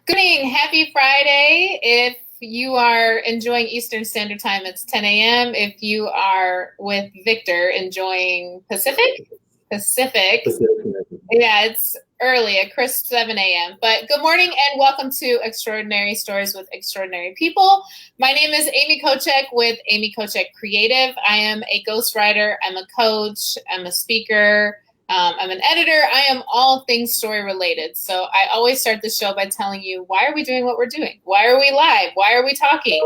Good evening. Happy Friday. If you are enjoying Eastern Standard Time, it's 10 a.m. If you are with Victor enjoying Pacific, yeah, it's early, a crisp 7 a.m. But good morning and welcome to Extraordinary Stories with Extraordinary People. My name is Amy Kochek with Amy Kochek Creative. I am a ghostwriter. I'm a coach. I'm a speaker. I'm an editor. I am all things story related. So I always start the show by telling you, why are we doing what we're doing? Why are we live? Why are we talking?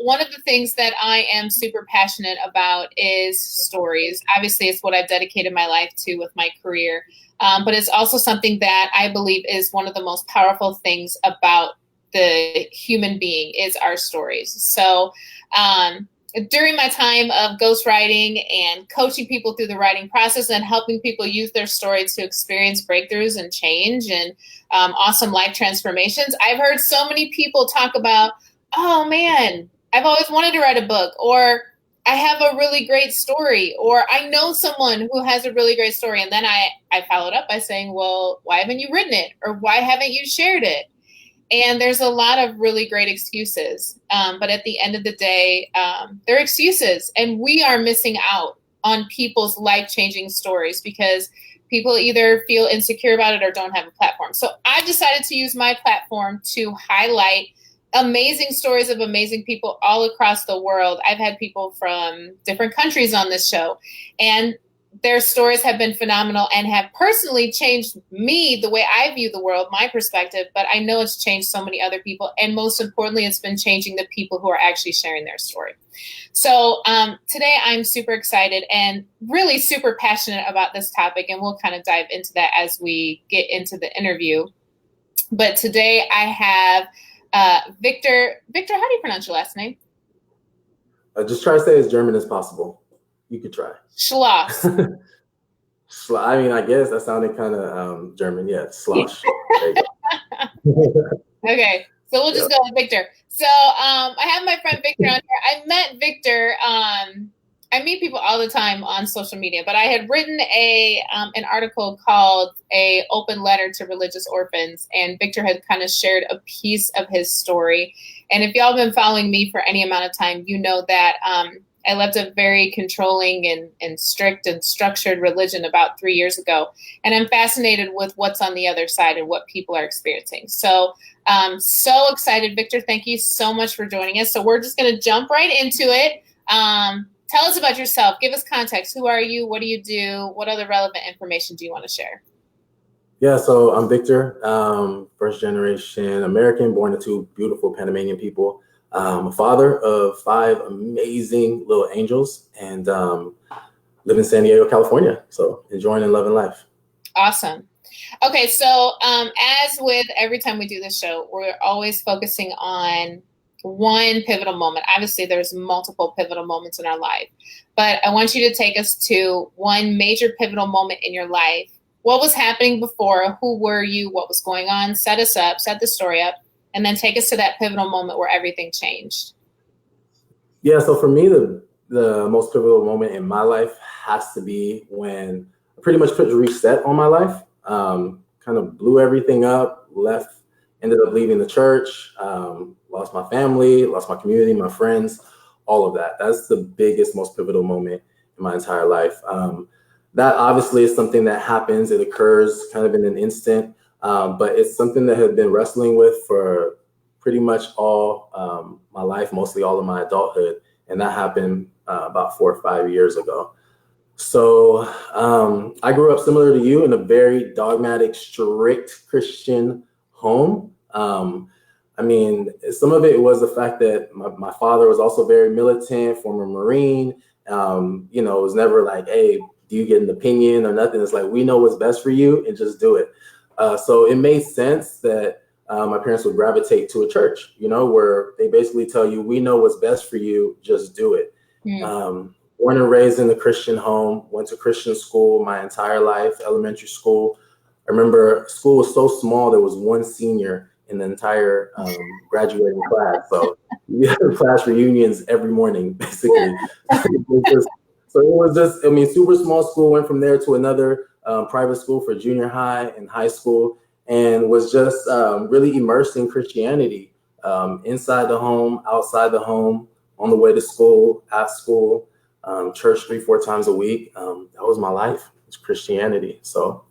One of the things that I am super passionate about is stories. Obviously, it's what I've dedicated my life to with my career. But it's also something that I believe is one of the most powerful things about the human being is our stories. So during my time of ghostwriting and coaching people through the writing process and helping people use their story to experience breakthroughs and change and awesome life transformations, I've heard so many people talk about, oh man, I've always wanted to write a book, or I have a really great story, or I know someone who has a really great story. And then I followed up by saying, well, why haven't you written it? Or why haven't you shared it? And there's a lot of really great excuses. But at the end of the day, they're excuses. And we are missing out on people's life-changing stories because people either feel insecure about it or don't have a platform. So I've decided to use my platform to highlight amazing stories of amazing people all across the world. I've had people from different countries on this show, and their stories have been phenomenal and have personally changed me, the way I view the world, my perspective, but I know it's changed so many other people. And most importantly, it's been changing the people who are actually sharing their story. So today I'm super excited and really super passionate about this topic, and we'll kind of dive into that as we get into the interview. But today I have Victor. Victor, how do you pronounce your last name? Just try to say as German as possible. You could try. Schloss. I mean, I guess that sounded kind of German. Yeah, Schloss. Okay, so we'll just go with Victor. So I have my friend Victor on here. I met Victor. I meet people all the time on social media, but I had written an article called "A Open Letter to Religious Orphans," and Victor had kind of shared a piece of his story. And if y'all been following me for any amount of time, you know that I left a very controlling and strict and structured religion about 3 years ago. And I'm fascinated with what's on the other side and what people are experiencing. So so excited. Victor, thank you so much for joining us. So we're just going to jump right into it. Tell us about yourself. Give us context. Who are you? What do you do? What other relevant information do you want to share? Yeah, so I'm Victor, first generation American, born to two beautiful Panamanian people. I'm a father of 5 amazing little angels, and live in San Diego, California. So enjoying and loving life. Awesome. Okay, so as with every time we do this show, we're always focusing on one pivotal moment. Obviously, there's multiple pivotal moments in our life, but I want you to take us to one major pivotal moment in your life. What was happening before? Who were you? What was going on? Set us up, set the story up, and then take us to that pivotal moment where everything changed. Yeah, so for me, the most pivotal moment in my life has to be when I pretty much put a reset on my life, kind of blew everything up, ended up leaving the church, lost my family, lost my community, my friends, all of that. That's the biggest, most pivotal moment in my entire life. That obviously is something that happens. It occurs kind of in an instant. But it's something that I've been wrestling with for pretty much all my life, mostly all of my adulthood. And that happened about 4 or 5 years ago. So I grew up similar to you in a very dogmatic, strict Christian home. I mean, some of it was the fact that my father was also very militant, former Marine. It was never like, hey, do you get an opinion or nothing? It's like, we know what's best for you and just do it. So it made sense that my parents would gravitate to a church, where they basically tell you, we know what's best for you, just do it. Born and raised in a Christian home, went to Christian school my entire life, elementary school. I remember school was so small, there was one senior in the entire graduating class. So we had class reunions every morning, basically. So it was just, super small school, went from there to another private school for junior high and high school. and was just really immersed in Christianity, inside the home, outside the home, on the way to school, at school, church 3-4 times a week. That was my life. It's Christianity. So,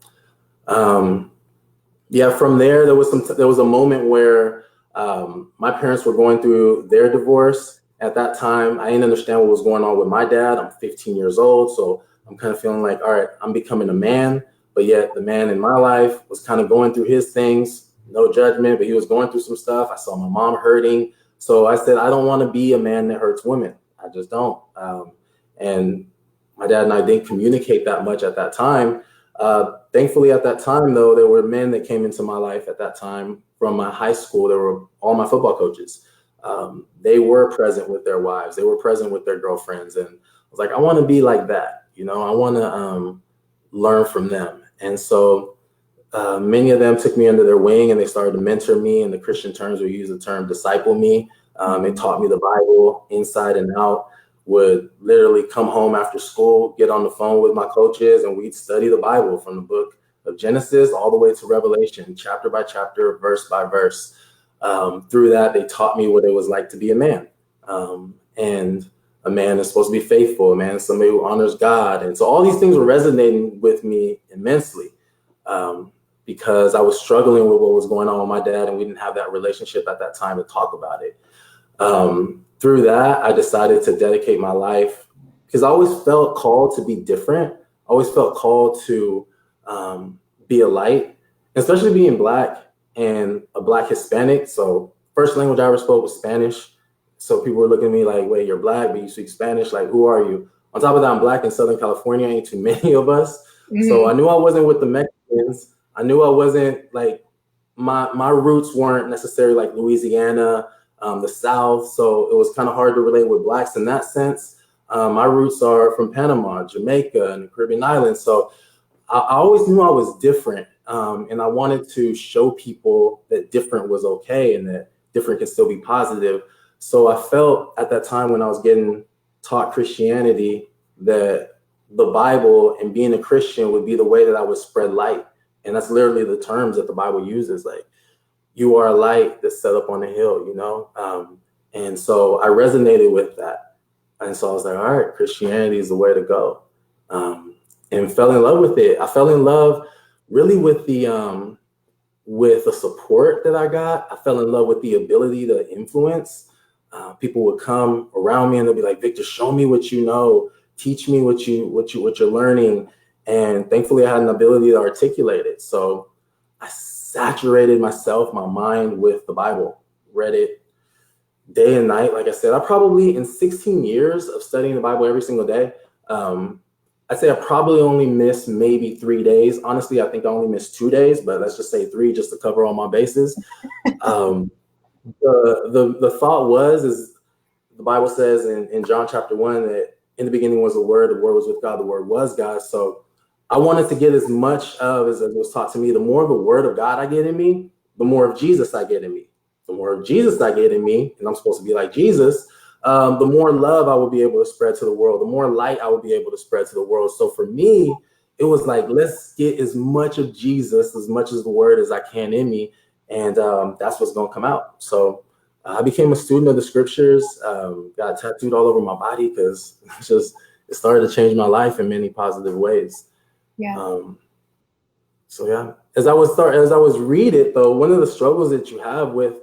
yeah, from there, there was a moment where my parents were going through their divorce. At that time, I didn't understand what was going on with my dad. I'm 15 years old, so I'm kind of feeling like, all right, I'm becoming a man, but yet the man in my life was kind of going through his things. No judgment, but he was going through some stuff. I saw my mom hurting. So I said, I don't want to be a man that hurts women. I just don't. And my dad and I didn't communicate that much at that time. Thankfully, at that time, though, there were men that came into my life at that time from my high school. There were all my football coaches. They were present with their wives. They were present with their girlfriends. And I was like, I want to be like that. You know, I want to learn from them. And so many of them took me under their wing and they started to mentor me. In the Christian terms, we use the term disciple me. They taught me the Bible inside and out. Would literally come home after school, get on the phone with my coaches, and we'd study the Bible from the book of Genesis all the way to Revelation, chapter by chapter, verse by verse. Through that, they taught me what it was like to be a man. And a man is supposed to be faithful, a man is somebody who honors God. And so all these things were resonating with me immensely, because I was struggling with what was going on with my dad, and we didn't have that relationship at that time to talk about it. Through that, I decided to dedicate my life because I always felt called to be different. I always felt called to be a light, especially being Black and a Black Hispanic. So first language I ever spoke was Spanish. So people were looking at me like, wait, you're Black, but you speak Spanish. Like, who are you? On top of that, I'm Black in Southern California. Ain't too many of us. Mm-hmm. So I knew I wasn't with the Mexicans. I knew I wasn't like, my roots weren't necessarily like Louisiana, the South. So it was kind of hard to relate with Blacks in that sense. My roots are from Panama, Jamaica, and the Caribbean islands. So I always knew I was different. And I wanted to show people that different was okay and that different can still be positive. So I felt at that time when I was getting taught Christianity that the Bible and being a Christian would be the way that I would spread light. And that's literally the terms that the Bible uses, like, you are a light that's set up on a hill, you know? And so I resonated with that. And so I was like, all right, Christianity is the way to go. And fell in love with it. I fell in love really with the support that I got. I fell in love with the ability to influence. People would come around me and they'll be like, Victor, show me what you know. Teach me what you're learning. And thankfully I had an ability to articulate it. So I saturated myself, my mind with the Bible, read it day and night. Like I said, I probably in 16 years of studying the Bible every single day, I'd say I probably only missed maybe 3 days. Honestly, I think I only missed 2 days, but let's just say 3 just to cover all my bases. The thought is the Bible says in John chapter 1 that in the beginning was the Word was with God, the Word was God. So I wanted to get as much of as was taught to me. The more of the Word of God I get in me, the more of Jesus I get in me. The more of Jesus I get in me, and I'm supposed to be like Jesus, the more love I will be able to spread to the world, the more light I will be able to spread to the world. So for me, it was like, let's get as much of Jesus, as much as the Word as I can in me. And that's what's going to come out. So I became a student of the scriptures, got tattooed all over my body because it started to change my life in many positive ways. Yeah. So yeah, as I was read it though, one of the struggles that you have with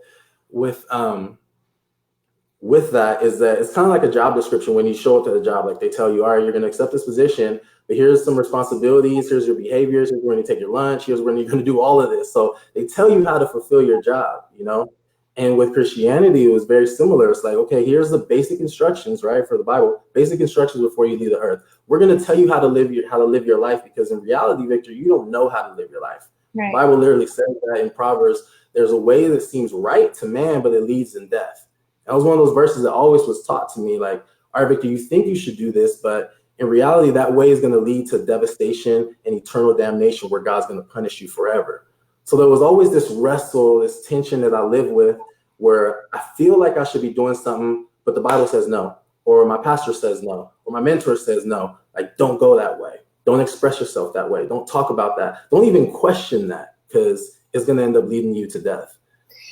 that is that it's kind of like a job description. When you show up to the job, like they tell you, all right, you're going to accept this position, but here's some responsibilities, here's your behaviors, here's when you take your lunch, here's when you're going to do all of this. So they tell you how to fulfill your job, you know? And with Christianity, it was very similar. It's like, okay, here's the basic instructions, right, for the Bible, basic instructions before you leave the earth. We're going to tell you how to live your life, because in reality, Victor, you don't know how to live your life. Right. The Bible literally says that in Proverbs. There's a way that seems right to man, but it leads in death. That was one of those verses that always was taught to me, like, all right, Victor, you think you should do this, but in reality, that way is going to lead to devastation and eternal damnation where God's going to punish you forever. So there was always this wrestle, this tension that I live with, where I feel like I should be doing something, but the Bible says no, or my pastor says no, or my mentor says no. Like, don't go that way. Don't express yourself that way. Don't talk about that. Don't even question that, because is going to end up leading you to death.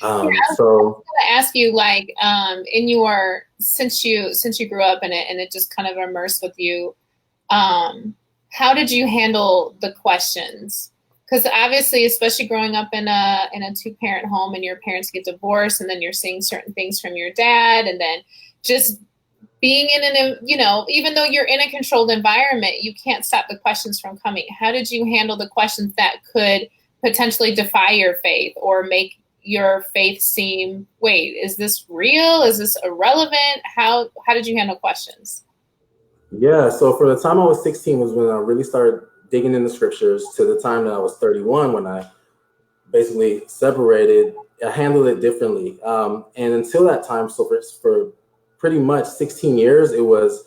I was going to ask you, like, in your, since you grew up in it and it just kind of immersed with you, how did you handle the questions? Because obviously, especially growing up in a 2-parent home and your parents get divorced, and then you're seeing certain things from your dad, and then just being in an, you know, even though you're in a controlled environment, you can't stop the questions from coming. How did you handle the questions that could potentially defy your faith or make your faith seem, wait, is this real? Is this irrelevant? How did you handle questions? Yeah, so for the time I was 16 was when I really started digging in the scriptures, to the time that I was 31 when I basically separated. I handled it differently. And until that time, so for pretty much 16 years, it was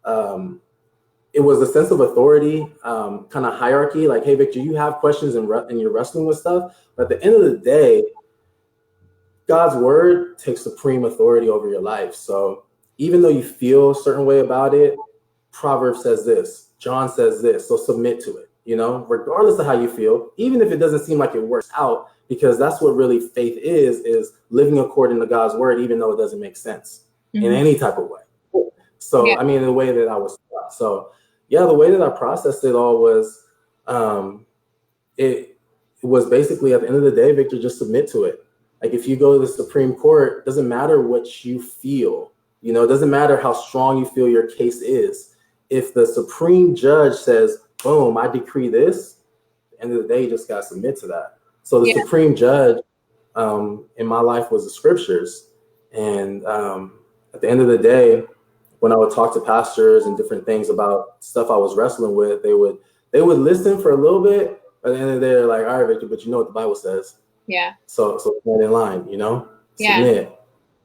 a sense of authority, kind of hierarchy. Like, hey, Victor, you have questions and you're wrestling with stuff. But at the end of the day, God's word takes supreme authority over your life. So even though you feel a certain way about it, Proverbs says this, John says this, so submit to it, you know, regardless of how you feel, even if it doesn't seem like it works out, because that's what really faith is living according to God's word, even though it doesn't make sense in any type of way. So, yeah. I mean, the way that I was taught. So, yeah, the way that I processed it all was, it was basically, at the end of the day, Victor, just submit to it. Like, if you go to the Supreme Court, it doesn't matter what you feel, you know, it doesn't matter how strong you feel your case is. If the Supreme Judge says, boom, I decree this, at the end of the day, you just got to submit to that. So the Supreme Judge in my life was the scriptures. And at the end of the day, when I would talk to pastors and different things about stuff I was wrestling with, they would listen for a little bit, but at the end of the day, they're like, all right, Victor, but you know what the Bible says. Yeah. So stand in line, you know? Submit.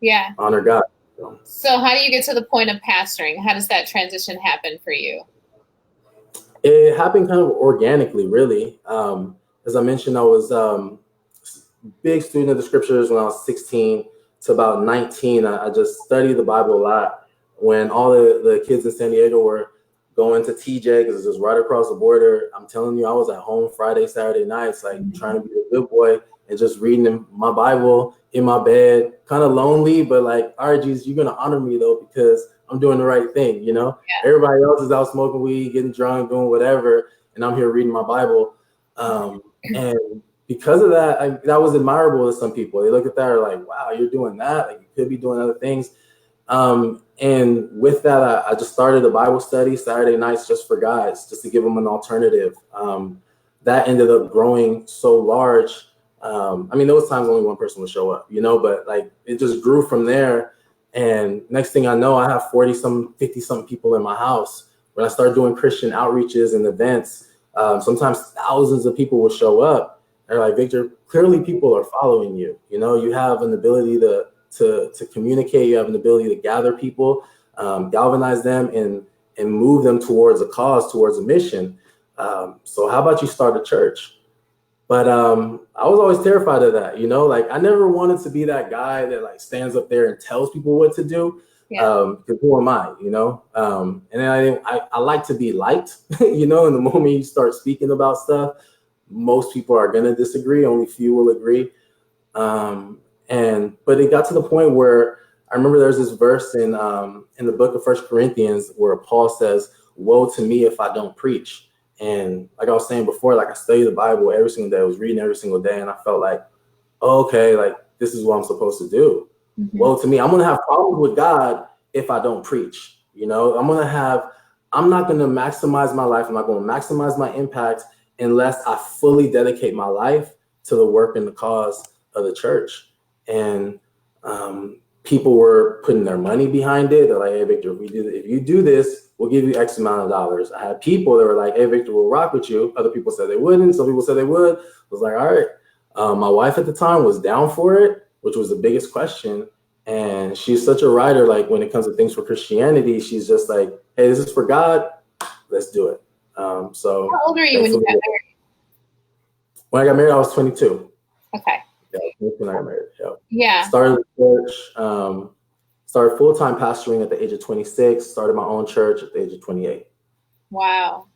Yeah. Honor God. So how do you get to the point of pastoring? How does that transition happen for you? It happened kind of organically, really. As I mentioned, I was a big student of the scriptures when I was 16 to about 19. I just studied the Bible a lot. When all the kids in San Diego were going to TJ, because it's just right across the border, I'm telling you, I was at home Friday, Saturday nights, like trying to be a good boy and just reading my Bible in my bed, kind of lonely, but like, all right, Jesus, you're going to honor me though, because I'm doing the right thing, you know? Yeah. Everybody else is out smoking weed, getting drunk, doing whatever, and I'm here reading my Bible. And because of that, that was admirable to some people. They look at that and are like, wow, you're doing that? Like, you could be doing other things. And with that, I just started a Bible study Saturday nights just for guys, just to give them an alternative. That ended up growing so large. I mean, there was times only one person would show up, you know, but like it just grew from there. And next thing I know, I have 40-some, 50-some people in my house. When I started doing Christian outreaches and events, sometimes thousands of people will show up. They're like, Victor, clearly people are following you. You know, you have an ability to communicate. You have an ability to gather people, galvanize them, and move them towards a cause, towards a mission. So how about you start a church? But I was always terrified of that, you know, like I never wanted to be that guy that like stands up there and tells people what to do. Because who am I, you know? And then I like to be liked, you know, and the moment you start speaking about stuff, most people are going to disagree. Only few will agree. But it got to the point where I remember there's this verse in the book of 1 Corinthians where Paul says, woe to me if I don't preach. And like I was saying before, like I studied the Bible every single day. I was reading every single day. And I felt like, oh, okay, like this is what I'm supposed to do. Mm-hmm. Woe to me. I'm going to have problems with God if I don't preach. You know, I'm not going to maximize my life. I'm not going to maximize my impact unless I fully dedicate my life to the work and the cause of the church. And people were putting their money behind it. They're like, hey, Victor, if you do this, we'll give you X amount of dollars. I had people that were like, hey, Victor, we'll rock with you. Other people said they wouldn't. Some people said they would. I was like, all right. My wife at the time was down for it, which was the biggest question. And she's such a writer. Like when it comes to things for Christianity, she's just like, hey, this is for God. Let's do it. So how old were you when you got married? When I got married, I was 22. Okay. Yeah, when I got married. Yeah. Started the church. Started full-time pastoring at the age of 26. Started my own church at the age of 28. Wow.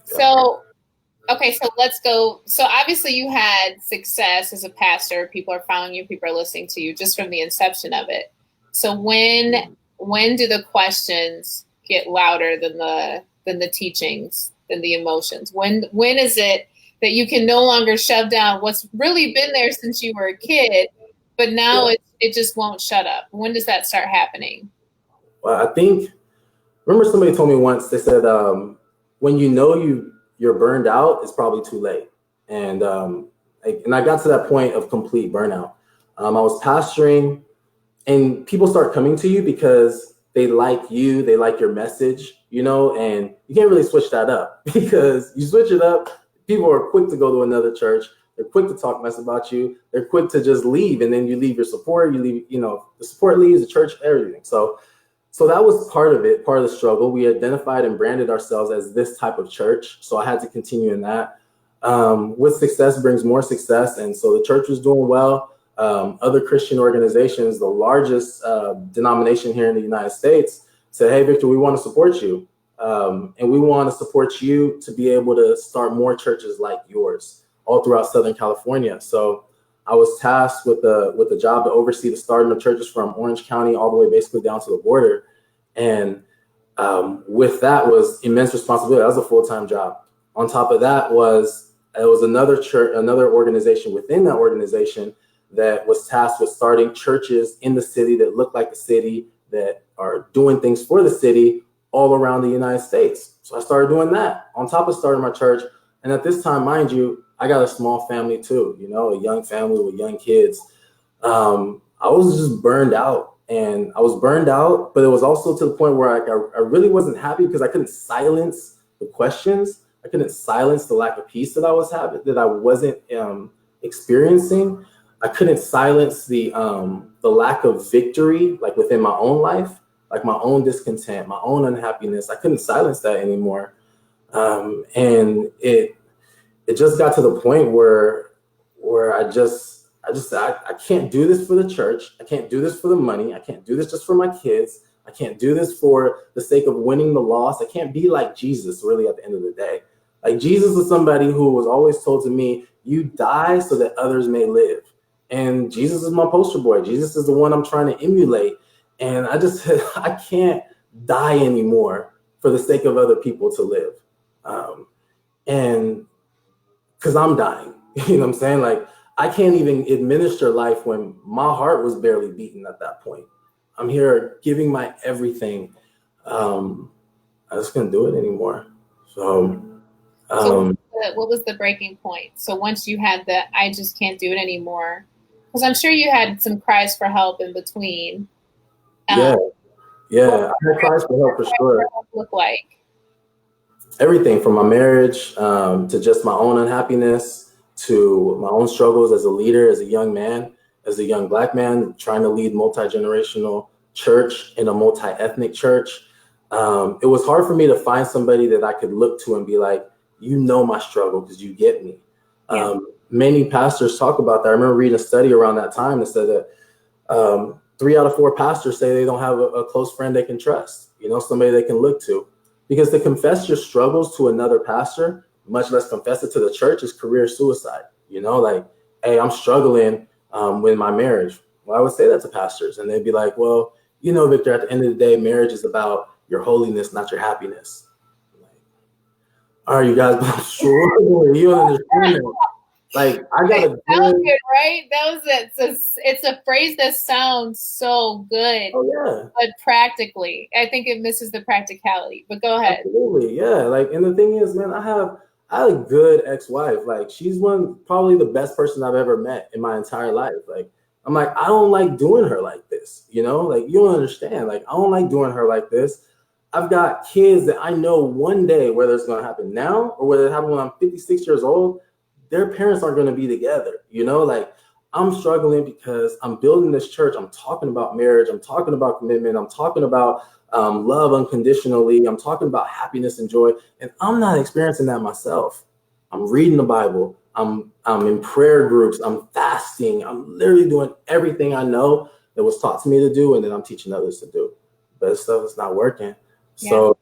So, Okay, so let's go. So obviously you had success as a pastor. People are following you, people are listening to you just from the inception of it. So when do the questions get louder than the teachings, than the emotions? When is it that you can no longer shove down what's really been there since you were a kid, but now it just won't shut up? When does that start happening? Well, I think, remember somebody told me once, they said, when you know you're burned out, it's probably too late. And I got to that point of complete burnout. I was pastoring, and people start coming to you because they like you, they like your message, and you can't really switch that up because you switch it up, people are quick to go to another church. They're quick to talk mess about you. They're quick to just leave, and then you leave your support. You leave, the support leaves, the church, everything. So that was part of it, part of the struggle. We identified and branded ourselves as this type of church. So I had to continue in that. With success brings more success. And so the church was doing well. Other Christian organizations, the largest denomination here in the United States, said, hey, Victor, we want to support you. And we want to support you to be able to start more churches like yours all throughout Southern California. So I was tasked with the job to oversee the starting of churches from Orange County all the way basically down to the border. And with that was immense responsibility. That was a full-time job. On top of that was another church, another organization within that organization that was tasked with starting churches in the city that look like the city, that are doing things for the city all around the United States. So I started doing that on top of starting my church. And at this time, mind you, I got a small family too, a young family with young kids. I was just burned out. And I was burned out, but it was also to the point where I really wasn't happy because I couldn't silence the questions. I couldn't silence the lack of peace that I was having, that I wasn't experiencing. I couldn't silence the lack of victory, like within my own life, like my own discontent, my own unhappiness. I couldn't silence that anymore. And it just got to the point where I can't do this for the church. I can't do this for the money. I can't do this just for my kids. I can't do this for the sake of winning the loss. I can't be like Jesus, really, at the end of the day. Like Jesus is somebody who was always told to me, you die so that others may live. And Jesus is my poster boy. Jesus is the one I'm trying to emulate. And I just said, I can't die anymore for the sake of other people to live. And because I'm dying, you know what I'm saying? Like, I can't even administer life when my heart was barely beating at that point. I'm here giving my everything. I just couldn't do it anymore. So what was the breaking point? So once you had I just can't do it anymore, because I'm sure you had some cries for help in between. Yeah. I had cries for help for sure. What help look like? Everything from my marriage to just my own unhappiness, to my own struggles as a leader, as a young man, as a young Black man, trying to lead multi-generational church in a multi-ethnic church. It was hard for me to find somebody that I could look to and be like, my struggle because you get me. Yeah. Many pastors talk about that. I remember reading a study around that time that said that 3 out of 4 pastors say they don't have a close friend they can trust, somebody they can look to. Because to confess your struggles to another pastor, much less confess it to the church, is career suicide. Like, hey, I'm struggling with my marriage. Well, I would say that to pastors, and they'd be like, well, Victor, at the end of the day, marriage is about your holiness, not your happiness. Like, all right, you guys, but I'm sure you don't understand that. Like, I got that sounds good, right? That was it. It's a phrase that sounds so good. Oh yeah. But practically, I think it misses the practicality. But go ahead. Absolutely, yeah. Like, and the thing is, man, I had a good ex-wife. Like, she's probably the best person I've ever met in my entire life. Like, I'm like, I don't like doing her like this. Like, you don't understand. Like, I don't like doing her like this. I've got kids that I know one day, whether it's going to happen now or whether it happens when I'm 56 years old, their parents aren't going to be together. Like, I'm struggling because I'm building this church. I'm talking about marriage. I'm talking about commitment. I'm talking about love unconditionally. I'm talking about happiness and joy. And I'm not experiencing that myself. I'm reading the Bible. I'm in prayer groups. I'm fasting. I'm literally doing everything I know that was taught to me to do, and then I'm teaching others to do. But stuff is not working. Yeah. So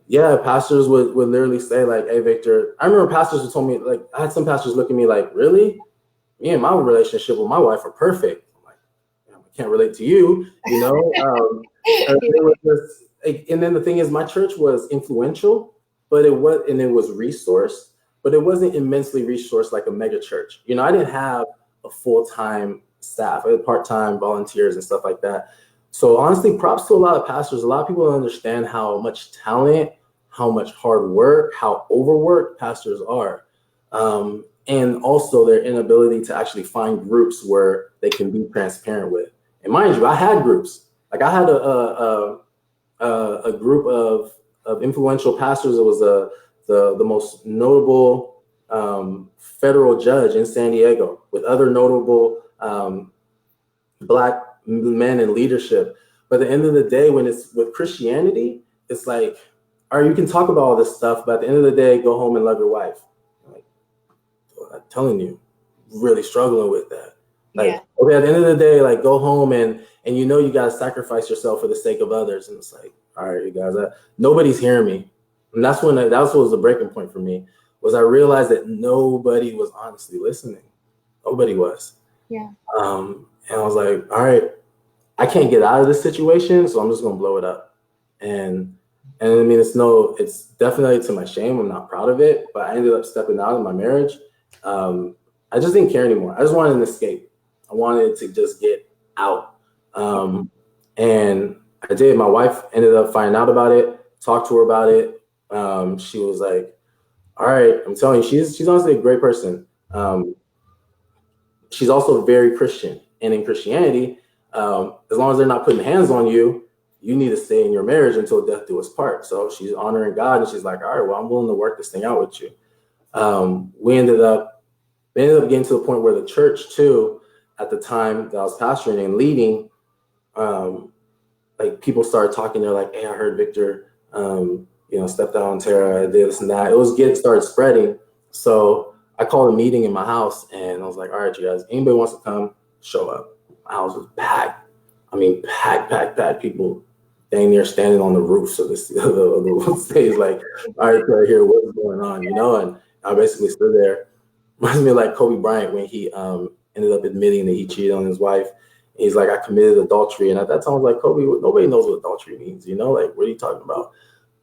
Yeah, pastors would literally say like, "Hey, Victor," I remember pastors who told me, like, I had some pastors look at me like, "Really? Me and my relationship with my wife are perfect." I'm like, I can't relate to you, you know? And, they were just, and then the thing is, my church was influential, but it was resourced, but it wasn't immensely resourced like a mega church. You know, I didn't have a full-time staff. I had part-time volunteers and stuff like that. So honestly, props to a lot of pastors. A lot of people don't understand how much talent, how much hard work, how overworked pastors are. And also their inability to actually find groups where they can be transparent with. And mind you, I had groups. Like I had a group of influential pastors. It was the most notable federal judge in San Diego, with other notable Black men in leadership. But at the end of the day, when it's with Christianity, it's like, all right, you can talk about all this stuff, but at the end of the day, go home and love your wife. Like, I'm telling you, really struggling with that. Like, okay, at the end of the day, like, go home and you know you gotta sacrifice yourself for the sake of others. And it's like, all right, you guys, nobody's hearing me. And that's when that was the breaking point for me, was I realized that nobody was honestly listening. Nobody was. Yeah. And I was like, all right, I can't get out of this situation, so I'm just gonna blow it up. And I mean, it's definitely to my shame. I'm not proud of it, but I ended up stepping out of my marriage. I just didn't care anymore. I just wanted an escape. I wanted to just get out. And I did. My wife ended up finding out about it, talked to her about it. She was like, all right, I'm telling you, she's honestly a great person. She's also very Christian. And in Christianity, as long as they're not putting hands on you, you need to stay in your marriage until death do us part. So she's honoring God, and she's like, all right, well, I'm willing to work this thing out with you. We ended up getting to the point where the church too, at the time that I was pastoring and leading, like people started talking. They're like, hey, I heard Victor, stepped out on Tara, did this and that. It was started spreading. So I called a meeting in my house, and I was like, all right, you guys, anybody wants to come, show up. My house was packed. I mean, packed. People dang near standing on the roofs of the stage, like, all right, right here, what's going on, And I basically stood there. Reminds me of like Kobe Bryant when he ended up admitting that he cheated on his wife. And he's like, I committed adultery. And at that time, I was like, Kobe, nobody knows what adultery means, Like, what are you talking about?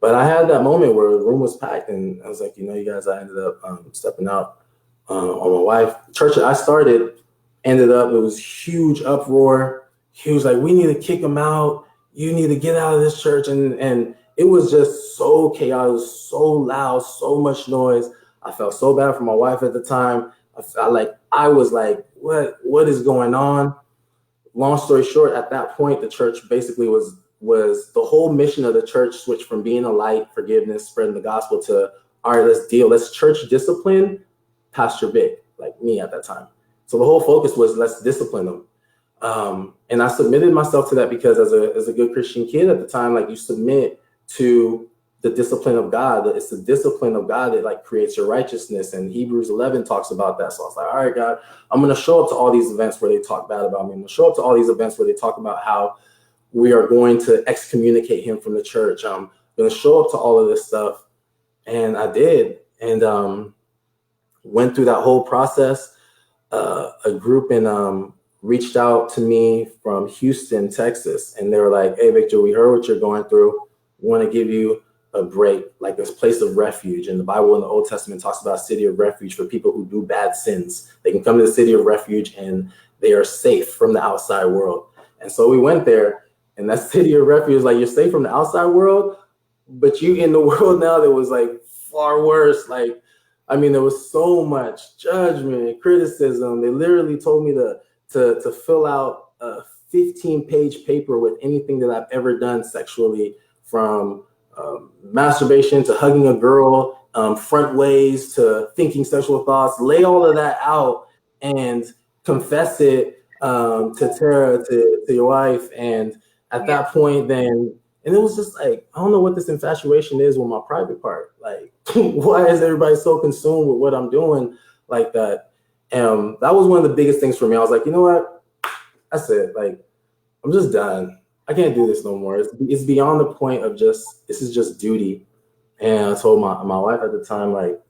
But I had that moment where the room was packed, and I was like, you guys, I ended up stepping out on my wife. The church that I started ended up, it was huge uproar. He was like, we need to kick him out. You need to get out of this church. And it was just so chaotic. It was so loud, so much noise. I felt so bad for my wife at the time. I was like, what is going on? Long story short, at that point, the church basically was the whole mission of the church switched from being a light, forgiveness, spreading the gospel to, all right, let's church discipline Pastor Vic, like me at that time. So the whole focus was, let's discipline them. And I submitted myself to that because as a good Christian kid at the time, like, you submit to the discipline of God. It's the discipline of God that like creates your righteousness. And Hebrews 11 talks about that. So I was like, all right, God, I'm going to show up to all these events where they talk bad about me. I'm going to show up to all these events where they talk about how we are going to excommunicate him from the church. I'm going to show up to all of this stuff. And I did. And went through that whole process. A group reached out to me from Houston, Texas. And they were like, hey, Victor, we heard what you're going through. We want to give you a break, like this place of refuge. And the Bible in the Old Testament talks about a city of refuge for people who do bad sins. They can come to the city of refuge and they are safe from the outside world. And so we went there, and that city of refuge, like, you're safe from the outside world, but you in the world now that was like far worse. Like, I mean, there was so much judgment and criticism. They literally told me to fill out a 15-page paper with anything that I've ever done sexually, from masturbation to hugging a girl, front ways to thinking sexual thoughts. Lay all of that out and confess it to Tara, to your wife. And at that point, then, and it was just like, I don't know what this infatuation is with my private part. Like, why is everybody so consumed with what I'm doing like that? That was one of the biggest things for me. I was like, you know what? That's it. Like, I'm just done. I can't do this no more. It's beyond the point of this is just duty. And I told my wife at the time, like,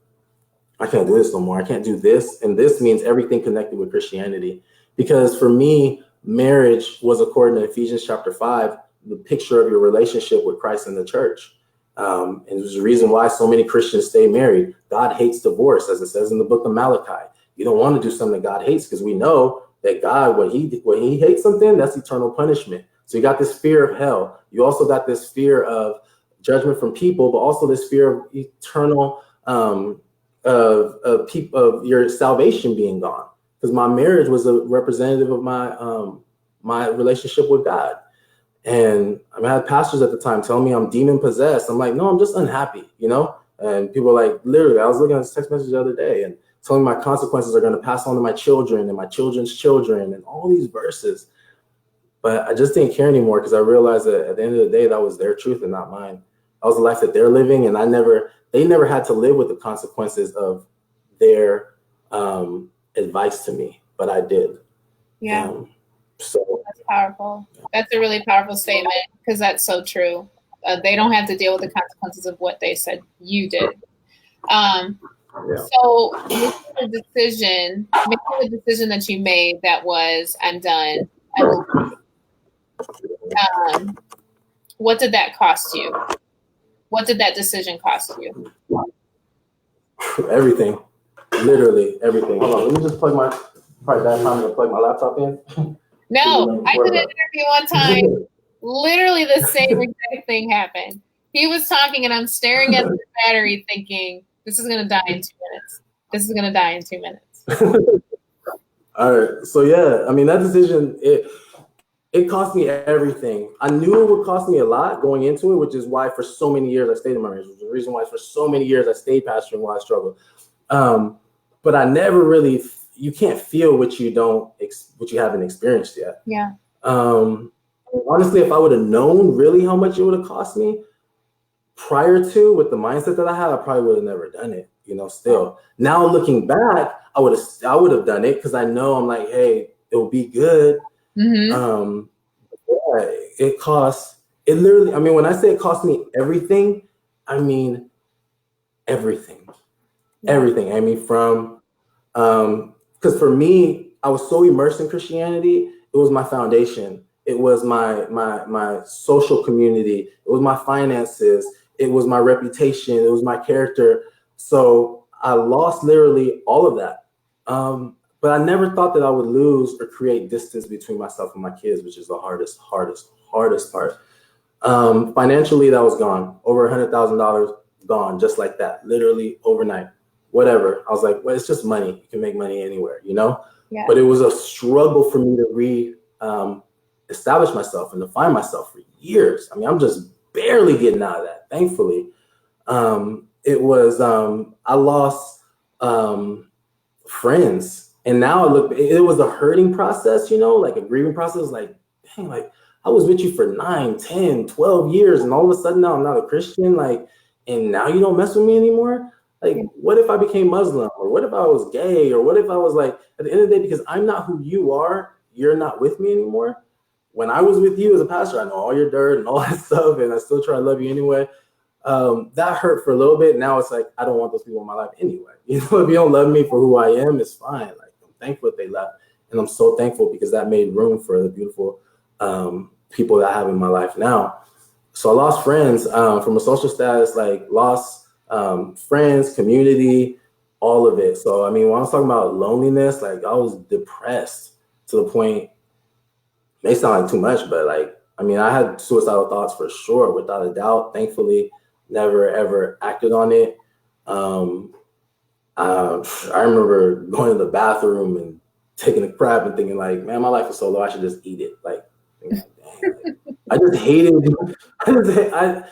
I can't do this no more. I can't do this. And this means everything connected with Christianity. Because for me, marriage was, according to Ephesians chapter 5, the picture of your relationship with Christ and the church. And there's a reason why so many Christians stay married. God hates divorce, as it says in the book of Malachi. You don't want to do something that God hates, because we know that God, when he hates something, that's eternal punishment. So you got this fear of hell. You also got this fear of judgment from people, but also this fear of eternal of your salvation being gone. Because my marriage was a representative of my relationship with God. And I had pastors at the time telling me I'm demon possessed. I'm like, no, I'm just unhappy, you know? And people were like, literally, I was looking at this text message the other day and telling me my consequences are going to pass on to my children and my children's children and all these verses. But I just didn't care anymore, because I realized that at the end of the day, that was their truth and not mine. That was the life that they're living. And they never had to live with the consequences of their advice to me, but I did. Yeah. So that's powerful. That's a really powerful statement, because that's so true. They don't have to deal with the consequences of what they said you did. So making the decision that you made that was, I'm done. What did that cost you? What did that decision cost you? Everything. Literally everything. Hold on, let me just plug probably bad time to plug my laptop in. No, I did an interview one time. Literally the same exact thing happened. He was talking and I'm staring at the battery thinking, this is going to die in 2 minutes. This is going to die in 2 minutes. All right. So yeah, I mean, that decision, it cost me everything. I knew it would cost me a lot going into it, which is why for so many years I stayed in my marriage. Which is the reason why for so many years I stayed pastoring while I struggled. But I never really, you can't feel what you haven't experienced yet. Yeah. Honestly, if I would have known really how much it would have cost me prior to, with the mindset that I had, I probably would have never done it. You know, still now looking back, I would have done it, because I know, I'm like, hey, it will be good. Mm-hmm. It literally, I mean, when I say it cost me everything, I mean everything. Everything. I mean, from because for me, I was so immersed in Christianity, it was my foundation. It was my social community. It was my finances. It was my reputation. It was my character. So I lost literally all of that. But I never thought that I would lose or create distance between myself and my kids, which is the hardest part. Financially, that was gone. Over $100,000 gone, just like that, literally overnight. Whatever. I was like, well, it's just money. You can make money anywhere, you know? Yeah. But it was a struggle for me to establish myself and to find myself for years. I mean, I'm just barely getting out of that, thankfully. It was, I lost friends. And now it was a hurting process, you know, like a grieving process. Like, dang, like I was with you for 9, 10, 12 years. And all of a sudden now I'm not a Christian. Like, and now you don't mess with me anymore. Like, what if I became Muslim, or what if I was gay, or what if I was like, at the end of the day, because I'm not who you are, you're not with me anymore. When I was with you as a pastor, I know all your dirt and all that stuff, and I still try to love you anyway. That hurt for a little bit. Now it's like, I don't want those people in my life anyway. You know, if you don't love me for who I am, it's fine. Like, I'm thankful that they left. And I'm so thankful, because that made room for the beautiful people that I have in my life now. So I lost friends from a social status, like lost friends, community, all of it. So, I mean, when I was talking about loneliness, like I was depressed to the point, it may sound like too much, but like, I mean, I had suicidal thoughts for sure, without a doubt. Thankfully, never ever acted on it. I remember going to the bathroom and taking a crap and thinking like, man, my life is so low, I should just eat it. Like, I just hated it.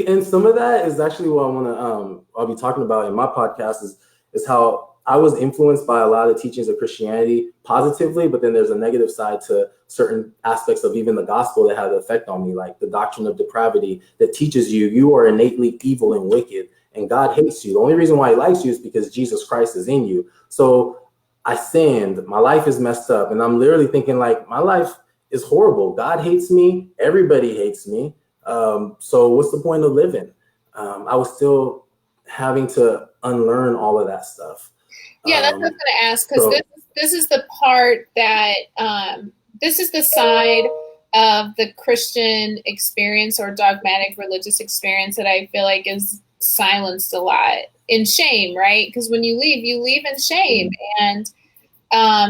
And some of that is actually what I want to I'll be talking about in my podcast is how I was influenced by a lot of teachings of Christianity positively, but then there's a negative side to certain aspects of even the gospel that had an effect on me, like the doctrine of depravity that teaches you are innately evil and wicked, and God hates you. The only reason why he likes you is because Jesus Christ is in you. So I sinned, my life is messed up, and I'm literally thinking like, my life is horrible. God hates me. Everybody hates me. So what's the point of living? I was still having to unlearn all of that stuff. Yeah, that's what I was going to ask, because this is the part that this is the side of the Christian experience or dogmatic religious experience that I feel like is silenced a lot in shame, right? Because when you leave in shame, and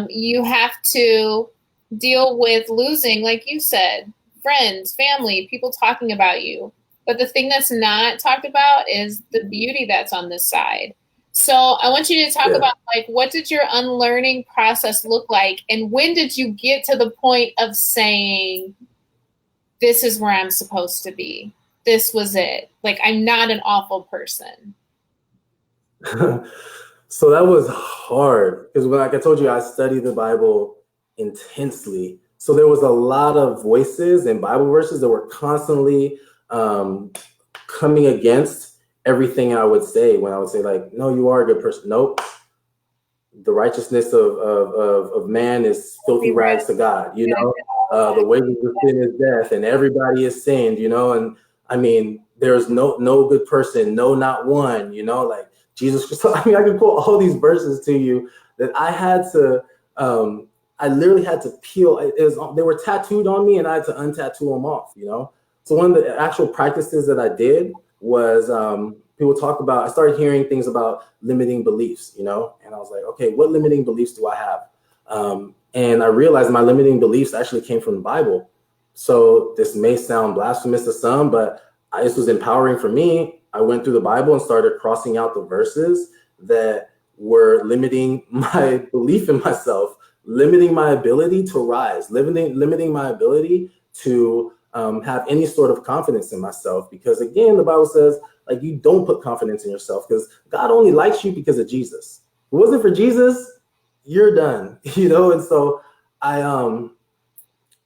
you have to deal with losing, like you said, friends, family, people talking about you. But the thing that's not talked about is the beauty that's on this side. So I want you to talk about, like, what did your unlearning process look like? And when did you get to the point of saying, this is where I'm supposed to be? This was it. Like, I'm not an awful person. So that was hard, because like I told you, I studied the Bible intensely. So there was a lot of voices and Bible verses that were constantly coming against everything I would say, when I would say, like, no, you are a good person. Nope. The righteousness of man is filthy rags to God, you know. The wages of sin is death, and everybody is sinned, you know. And I mean, there's no good person, no, not one, you know, like Jesus Christ. I mean, I can quote all these verses to you that I had to, I literally had to peel. They were tattooed on me, and I had to untattoo them off, you know. So one of the actual practices that I did was, people talk about, I started hearing things about limiting beliefs, you know, and I was like, okay, what limiting beliefs do I have? And I realized my limiting beliefs actually came from the Bible. So this may sound blasphemous to some, but this was empowering for me. I went through the Bible and started crossing out the verses that were limiting my belief in myself, limiting my ability to rise, limiting my ability to have any sort of confidence in myself. Because again, the Bible says, like, you don't put confidence in yourself, because God only likes you because of Jesus. If it wasn't for Jesus, you're done, you know? And so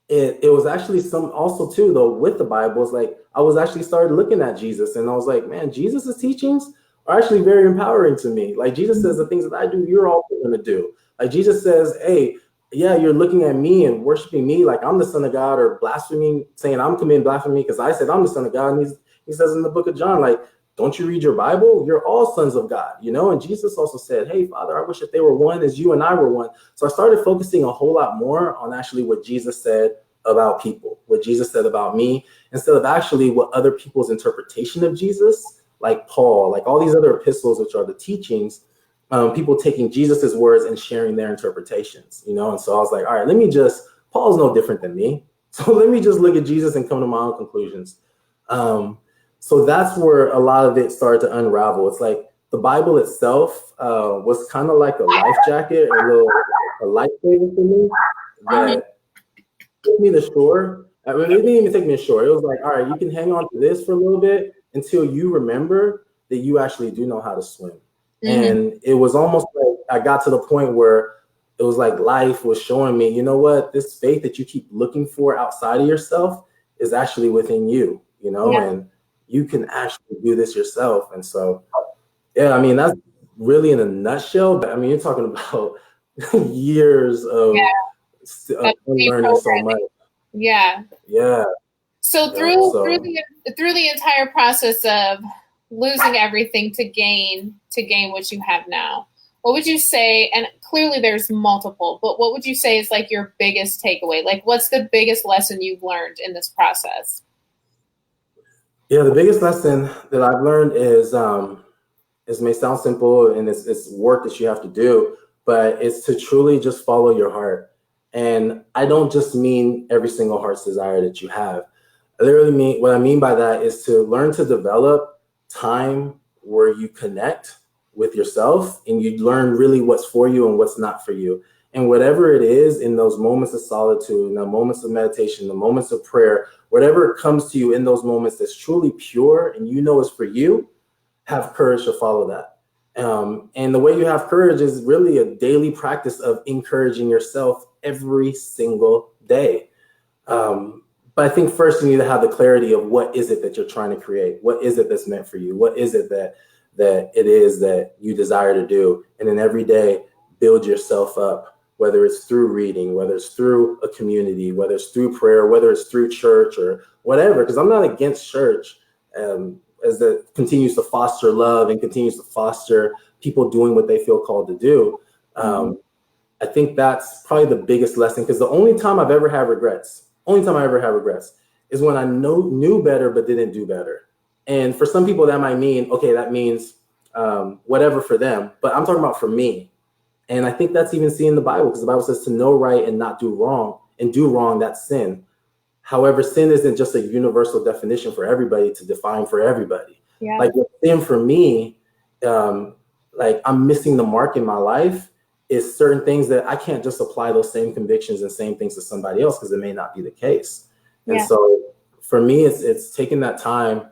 it was actually some also too, though, with the Bible, is like, I was actually started looking at Jesus, and I was like, man, Jesus's teachings are actually very empowering to me. Like, Jesus says, the things that I do, you're also going to do. Like, Jesus says, hey, yeah, you're looking at me and worshiping me like I'm the Son of God, or blaspheming, saying I'm committing blasphemy because I said I'm the Son of God. And he says in the book of John, like, don't you read your Bible? You're all sons of God, you know? And Jesus also said, hey, Father, I wish that they were one as you and I were one. So I started focusing a whole lot more on actually what Jesus said about people, what Jesus said about me, instead of actually what other people's interpretation of Jesus, like Paul, like all these other epistles, which are the teachings, people taking Jesus's words and sharing their interpretations, you know? And so I was like, all right, Paul's no different than me. So let me just look at Jesus and come to my own conclusions. So that's where a lot of it started to unravel. It's like the Bible itself was kind of like a life jacket, a lifesaver for me that took me to shore. I mean, it didn't even take me ashore. It was like, all right, you can hang on to this for a little bit until you remember that you actually do know how to swim. Mm-hmm. And it was almost like I got to the point where it was like life was showing me, you know what, this faith that you keep looking for outside of yourself is actually within you, you know, and you can actually do this yourself. And so, yeah, I mean, that's really in a nutshell. But I mean, you're talking about years of learning so much. Yeah. Yeah. So through the entire process of losing everything to gain what you have now, what would you say? And clearly there's multiple, but what would you say is like your biggest takeaway? Like, what's the biggest lesson you've learned in this process? Yeah, the biggest lesson that I've learned is, it may sound simple, and it's work that you have to do, but it's to truly just follow your heart. And I don't just mean every single heart's desire that you have. I literally mean, what I mean by that is to learn to develop time where you connect with yourself and you learn really what's for you and what's not for you. And whatever it is in those moments of solitude, in the moments of meditation, the moments of prayer, whatever comes to you in those moments that's truly pure and you know is for you, have courage to follow that. And the way you have courage is really a daily practice of encouraging yourself every single day. But I think first you need to have the clarity of what is it that you're trying to create? What is it that's meant for you? What is it that it is that you desire to do? And then every day, build yourself up, whether it's through reading, whether it's through a community, whether it's through prayer, whether it's through church or whatever, because I'm not against church. that continues to foster love and continues to foster people doing what they feel called to do. I think that's probably the biggest lesson, because the only time I ever had regrets is when I knew better but didn't do better. And for some people that might mean, okay, that means whatever for them, but I'm talking about for me. And I think that's even seen in the Bible, because the Bible says to know right and not do wrong, and do wrong, that's sin. However, sin isn't just a universal definition for everybody to define for everybody. Yeah. Like with sin for me, like I'm missing the mark in my life is certain things that I can't just apply those same convictions and same things to somebody else, because it may not be the case. And so for me, it's taking that time.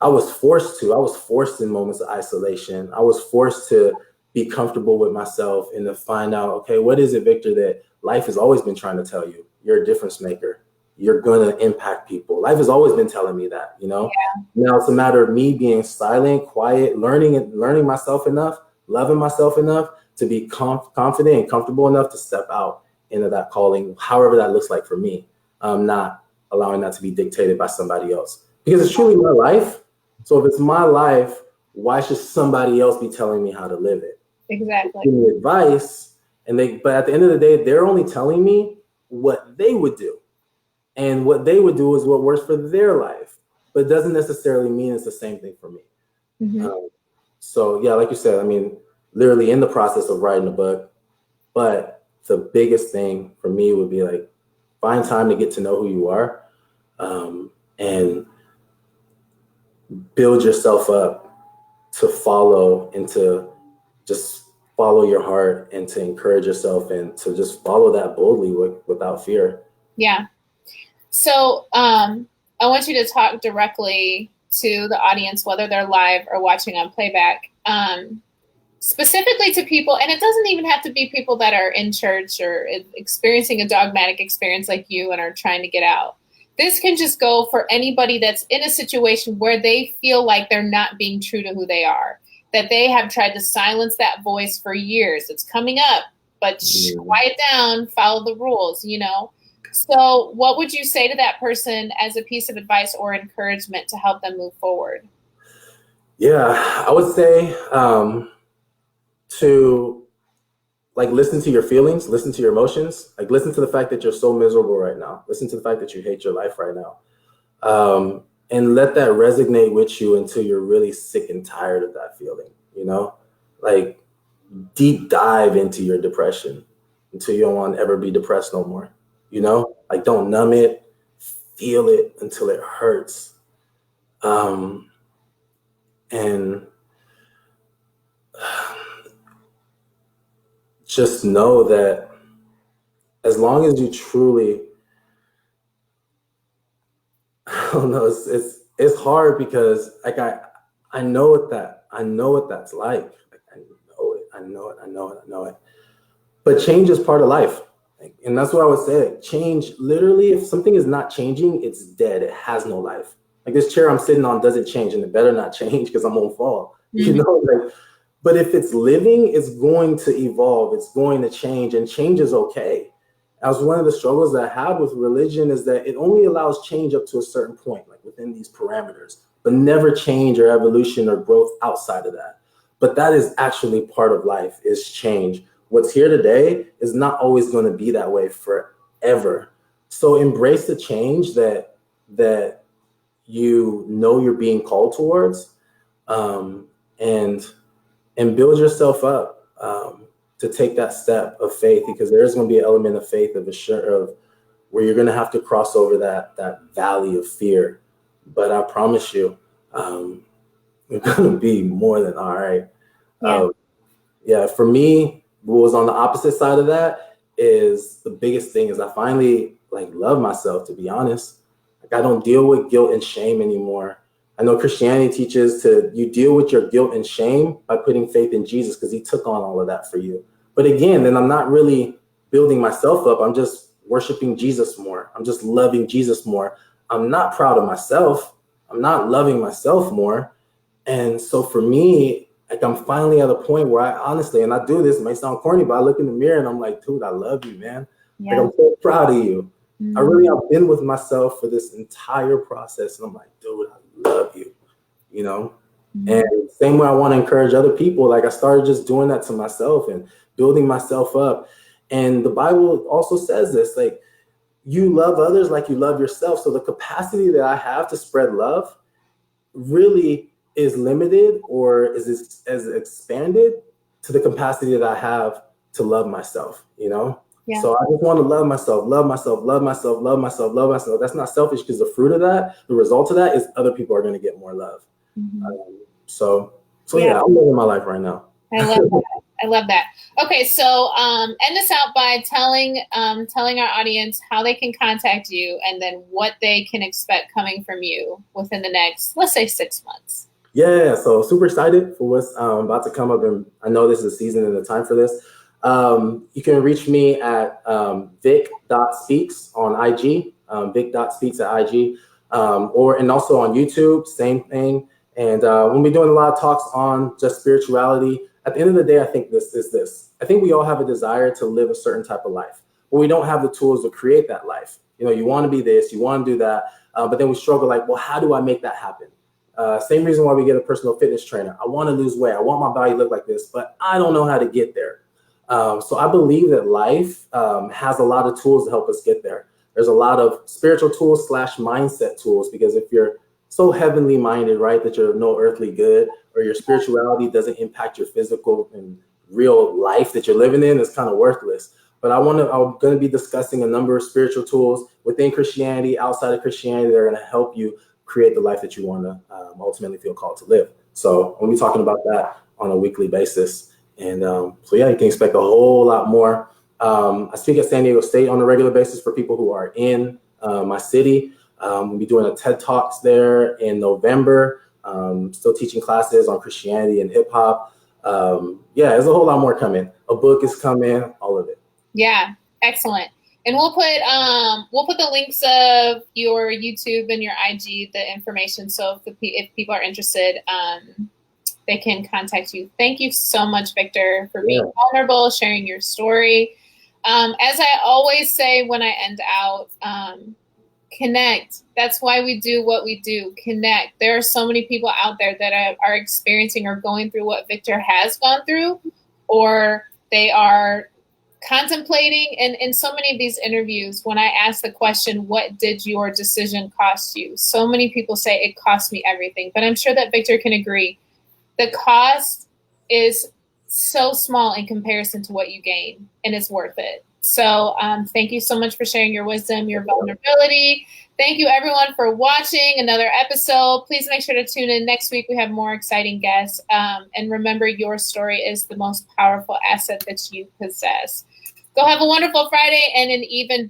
I was forced in moments of isolation. I was forced to be comfortable with myself and to find out, okay, what is it, Victor, that life has always been trying to tell you? You're a difference maker. You're going to impact people. Life has always been telling me that, you know. Now it's a matter of me being silent, quiet, learning myself enough, loving myself enough to be confident and comfortable enough to step out into that calling, however that looks like for me. Not allowing that to be dictated by somebody else, because it's truly my life. So if it's my life, why should somebody else be telling me how to live it? Exactly. Give me advice, but at the end of the day, they're only telling me what they would do. And what they would do is what works for their life, but it doesn't necessarily mean it's the same thing for me. So yeah, like you said, I mean, literally in the process of writing a book, but the biggest thing for me would be like, find time to get to know who you are, and build yourself up to follow and to just follow your heart and to encourage yourself and to just follow that boldly without fear. Yeah. So I want you to talk directly to the audience, whether they're live or watching on playback, specifically to people, and it doesn't even have to be people that are in church or experiencing a dogmatic experience like you and are trying to get out. This can just go for anybody that's in a situation where they feel like they're not being true to who they are, that they have tried to silence that voice for years. It's coming up, but quiet down, follow the rules, you know? So what would you say to that person as a piece of advice or encouragement to help them move forward? Yeah, I would say to like listen to your feelings, listen to your emotions, like listen to the fact that you're so miserable right now. Listen to the fact that you hate your life right now. And let that resonate with you until you're really sick and tired of that feeling, you know? Like deep dive into your depression until you don't want to ever be depressed no more. You know, like don't numb it, feel it until it hurts. And just know that as long as you truly, I don't know, it's hard because like I know what that's like. I know it. But change is part of life. And that's what I would say. Change, literally, if something is not changing, it's dead. It has no life. Like this chair I'm sitting on doesn't change, and it better not change because I'm gonna fall. You know, like, but if it's living, it's going to evolve. It's going to change, and change is okay. As one of the struggles that I have with religion is that it only allows change up to a certain point, like within these parameters, but never change or evolution or growth outside of that. But that is actually part of life, is change. What's here today is not always going to be that way forever. So embrace the change that you know you're being called towards, and build yourself up to take that step of faith, because there is going to be an element of faith of where you're going to have to cross over that valley of fear. But I promise you, you're going to be more than all right. Yeah, for me, what was on the opposite side of that is the biggest thing is I finally like love myself, to be honest. Like I don't deal with guilt and shame anymore. I know Christianity teaches you deal with your guilt and shame by putting faith in Jesus, because he took on all of that for you. But again, then I'm not really building myself up. I'm just worshiping Jesus more. I'm just loving Jesus more. I'm not proud of myself. I'm not loving myself more. And so for me, like I'm finally at a point where I honestly, and I do this, it might sound corny, but I look in the mirror and I'm like, dude, I love you, man. Like I'm so proud of you. I really have been with myself for this entire process. And I'm like, dude, I love you. you know? And same way I want to encourage other people. Like I started just doing that to myself and building myself up. And the Bible also says this, like, you love others like you love yourself. So the capacity that I have to spread love really is limited, or is as expanded to the capacity that I have to love myself, you know? Yeah. So I just want to love myself, love myself, love myself, love myself, love myself. That's not selfish, because the fruit of that, the result of that, is other people are going to get more love. So yeah, I'm living my life right now. I love that. I love that. Okay, so end us out by telling our audience how they can contact you, and then what they can expect coming from you within the next, let's say, 6 months. Yeah, so super excited for what's about to come up, and I know this is the season and the time for this. You can reach me at vic.speaks on IG, vic.speaks at IG, and also on YouTube, same thing. And we'll be doing a lot of talks on just spirituality. At the end of the day, I think this is this. I think we all have a desire to live a certain type of life, but we don't have the tools to create that life. You know, you want to be this, you want to do that, but then we struggle like, well, how do I make that happen? Same reason why we get a personal fitness trainer. I want to lose weight. I want my body to look like this, but I don't know how to get there. So I believe that life has a lot of tools to help us get there. There's a lot of spiritual tools / mindset tools, because if you're so heavenly minded, right, that you're no earthly good, or your spirituality doesn't impact your physical and real life that you're living in, it's kind of worthless. But I'm going to be discussing a number of spiritual tools within Christianity, outside of Christianity, that are going to help you create the life that you want to ultimately feel called to live. So we'll be talking about that on a weekly basis. And so yeah, you can expect a whole lot more. I speak at San Diego State on a regular basis for people who are in my city. We'll be doing a TED Talks there in November. Still teaching classes on Christianity and hip hop. Yeah, there's a whole lot more coming. A book is coming, all of it. Yeah, excellent. And we'll put the links of your YouTube and your IG, the information. So if people are interested, they can contact you. Thank you so much, Victor, for being vulnerable, sharing your story. As I always say when I end out, connect. That's why we do what we do. Connect. There are so many people out there that are experiencing or going through what Victor has gone through, or they are contemplating. And in so many of these interviews, when I ask the question, what did your decision cost you? So many people say it cost me everything, but I'm sure that Victor can agree. The cost is so small in comparison to what you gain, and it's worth it. So thank you so much for sharing your wisdom, your vulnerability. Thank you, everyone, for watching another episode. Please make sure to tune in next week. We have more exciting guests. And remember, your story is the most powerful asset that you possess. Go have a wonderful Friday and an even better